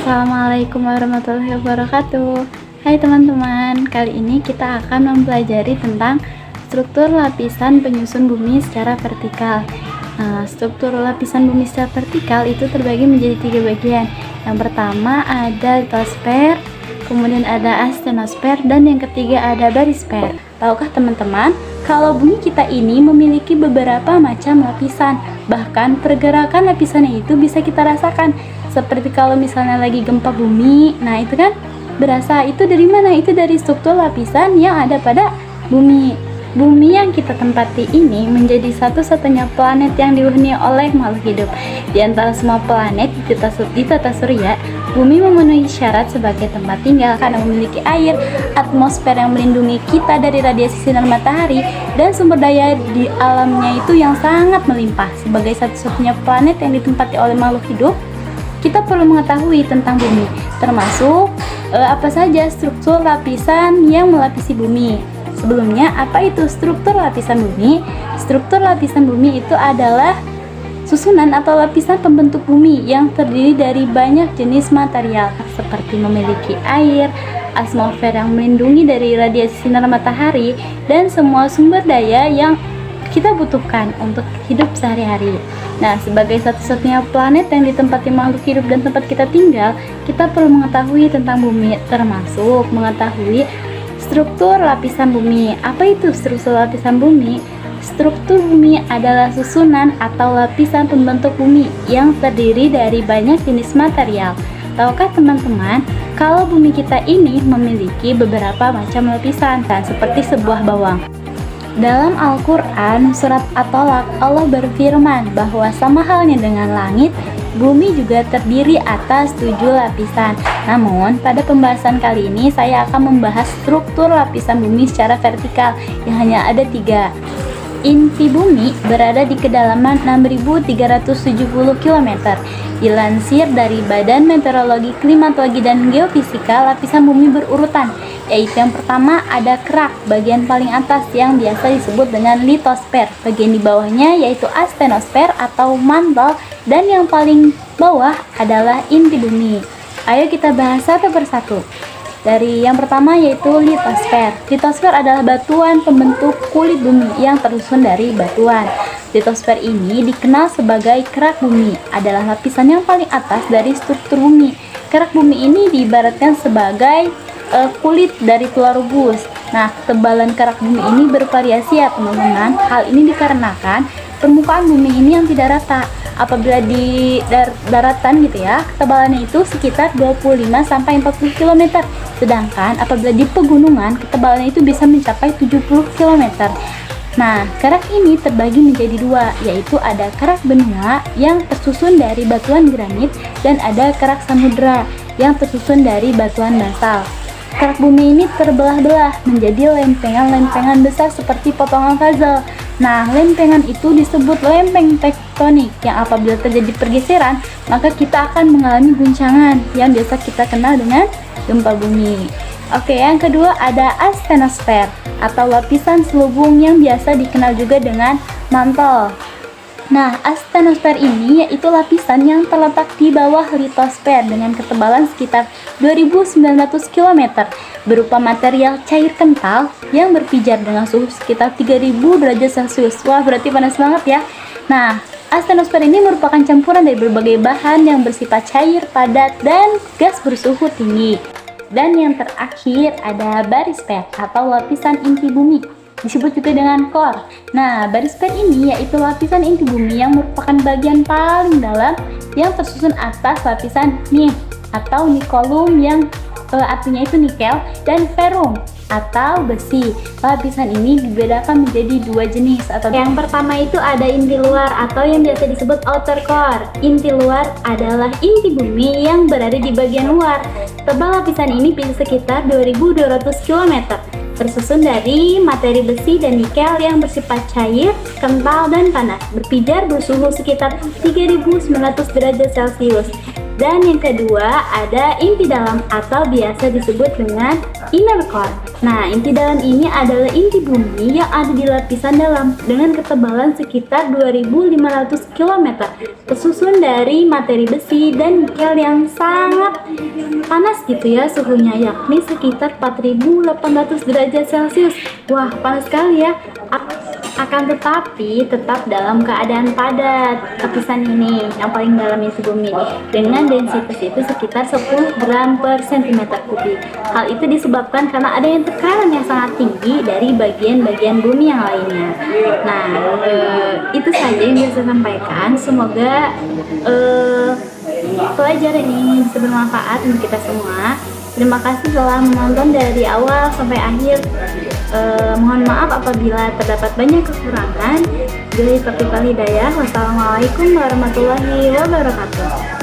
Assalamualaikum warahmatullahi wabarakatuh. Hai teman-teman, kali ini kita akan mempelajari tentang struktur lapisan penyusun bumi secara vertikal. Struktur lapisan bumi secara vertikal itu terbagi menjadi 3 bagian. Yang pertama ada litosfer, kemudian ada astenosfer, dan yang ketiga ada barisfer. Tahukah teman-teman, kalau bumi kita ini memiliki beberapa macam lapisan, bahkan pergerakan lapisannya itu bisa kita rasakan. Seperti kalau misalnya lagi gempa bumi, nah itu kan berasa itu dari mana? Itu dari struktur lapisan yang ada pada bumi. Bumi yang kita tempati ini menjadi satu-satunya planet yang dihuni oleh makhluk hidup. Di antara semua planet di tata surya, bumi memenuhi syarat sebagai tempat tinggal karena memiliki air, atmosfer yang melindungi kita dari radiasi sinar matahari, dan sumber daya di alamnya itu yang sangat melimpah. Sebagai satu-satunya planet yang ditempati oleh makhluk hidup, kita perlu mengetahui tentang bumi, termasuk apa saja struktur lapisan yang melapisi bumi. Sebelumnya, apa itu struktur lapisan bumi? Struktur lapisan bumi itu adalah susunan atau lapisan pembentuk bumi yang terdiri dari banyak jenis material, seperti memiliki air, atmosfer yang melindungi dari radiasi sinar matahari, dan semua sumber daya yang kita butuhkan untuk hidup sehari-hari. Nah, sebagai satu-satunya planet yang ditempati makhluk hidup dan tempat kita tinggal, kita perlu mengetahui tentang bumi, termasuk mengetahui struktur lapisan bumi. Apa itu struktur lapisan bumi? Struktur bumi adalah susunan atau lapisan pembentuk bumi yang terdiri dari banyak jenis material. Tahukah teman-teman, kalau bumi kita ini memiliki beberapa macam lapisan, seperti sebuah bawang. Dalam Al-Quran, surat At-Tolak, Allah berfirman bahwa sama halnya dengan langit, bumi juga terdiri atas 7 lapisan. Namun, pada pembahasan kali ini saya akan membahas struktur lapisan bumi secara vertikal yang hanya ada 3. Inti bumi berada di kedalaman 6.370 km. Dilansir dari Badan Meteorologi, Klimatologi, dan Geofisika, lapisan bumi berurutan, yaitu yang pertama ada kerak bagian paling atas yang biasa disebut dengan litosfer, bagian di bawahnya yaitu astenosfer atau mantel, dan yang paling bawah adalah inti bumi. Ayo kita bahas satu persatu. Dari yang pertama yaitu litosfer. Litosfer adalah batuan pembentuk kulit bumi yang tersusun dari batuan. Litosfer ini dikenal sebagai kerak bumi, adalah lapisan yang paling atas dari struktur bumi. Kerak bumi ini diibaratkan sebagai kulit dari telur rebus. Nah, ketebalan kerak bumi ini bervariasi ya teman-teman. Hal ini dikarenakan permukaan bumi ini yang tidak rata. Apabila di daratan gitu ya, ketebalannya itu sekitar 25-40 km. Sedangkan apabila di pegunungan, ketebalannya itu bisa mencapai 70 km. Nah, kerak ini terbagi menjadi 2, yaitu ada kerak benua yang tersusun dari batuan granit dan ada kerak samudra yang tersusun dari batuan basal. Kerak bumi ini terbelah-belah menjadi lempengan-lempengan besar seperti potongan puzzle. Nah, lempengan itu disebut lempeng tektonik yang apabila terjadi pergeseran, maka kita akan mengalami guncangan yang biasa kita kenal dengan gempa bumi. Oke, yang kedua ada astenosfer atau lapisan selubung yang biasa dikenal juga dengan mantel. Nah, astenosfer ini yaitu lapisan yang terletak di bawah litosfer dengan ketebalan sekitar 2.900 km, berupa material cair kental yang berpijar dengan suhu sekitar 3.000 derajat Celcius. Wah, berarti panas banget ya. Nah, astenosfer ini merupakan campuran dari berbagai bahan yang bersifat cair, padat, dan gas bersuhu tinggi. Dan yang terakhir ada barisfer atau lapisan inti bumi, disebut juga dengan core. Nah, barisfer ini yaitu lapisan inti bumi yang merupakan bagian paling dalam yang tersusun atas lapisan nih atau nikelum yang artinya itu nikel, dan ferrum atau besi. Lapisan ini dibedakan menjadi 2 jenis atau yang pertama itu ada inti luar atau yang biasa disebut outer core. Inti luar adalah inti bumi yang berada di bagian luar. Tebal lapisan ini bisa sekitar 2.200 km. Tersusun dari materi besi dan nikel yang bersifat cair, kental, dan panas, berpijar bersuhu sekitar 3.900 derajat Celcius. Dan yang kedua ada inti dalam atau biasa disebut dengan inner core. Nah, inti dalam ini adalah inti bumi yang ada di lapisan dalam dengan ketebalan sekitar 2500 km, tersusun dari materi besi dan nikel yang sangat panas gitu ya suhunya, yakni sekitar 4800 derajat Celcius. Wah, panas sekali ya. Akan tetapi tetap dalam keadaan padat lapisan ini yang paling dalam isi bumi dengan densitas itu sekitar 10 gram per centimeter kubik. Hal itu disebabkan karena adanya tekanan yang sangat tinggi dari bagian-bagian bumi yang lainnya. Nah, itu saja yang bisa saya sampaikan. Semoga pelajaran ini bisa bermanfaat untuk kita semua. Terima kasih telah menonton dari awal sampai akhir. Mohon maaf apabila terdapat banyak kekurangan. Billahi taufiq wal hidayah. Wassalamualaikum warahmatullahi wabarakatuh.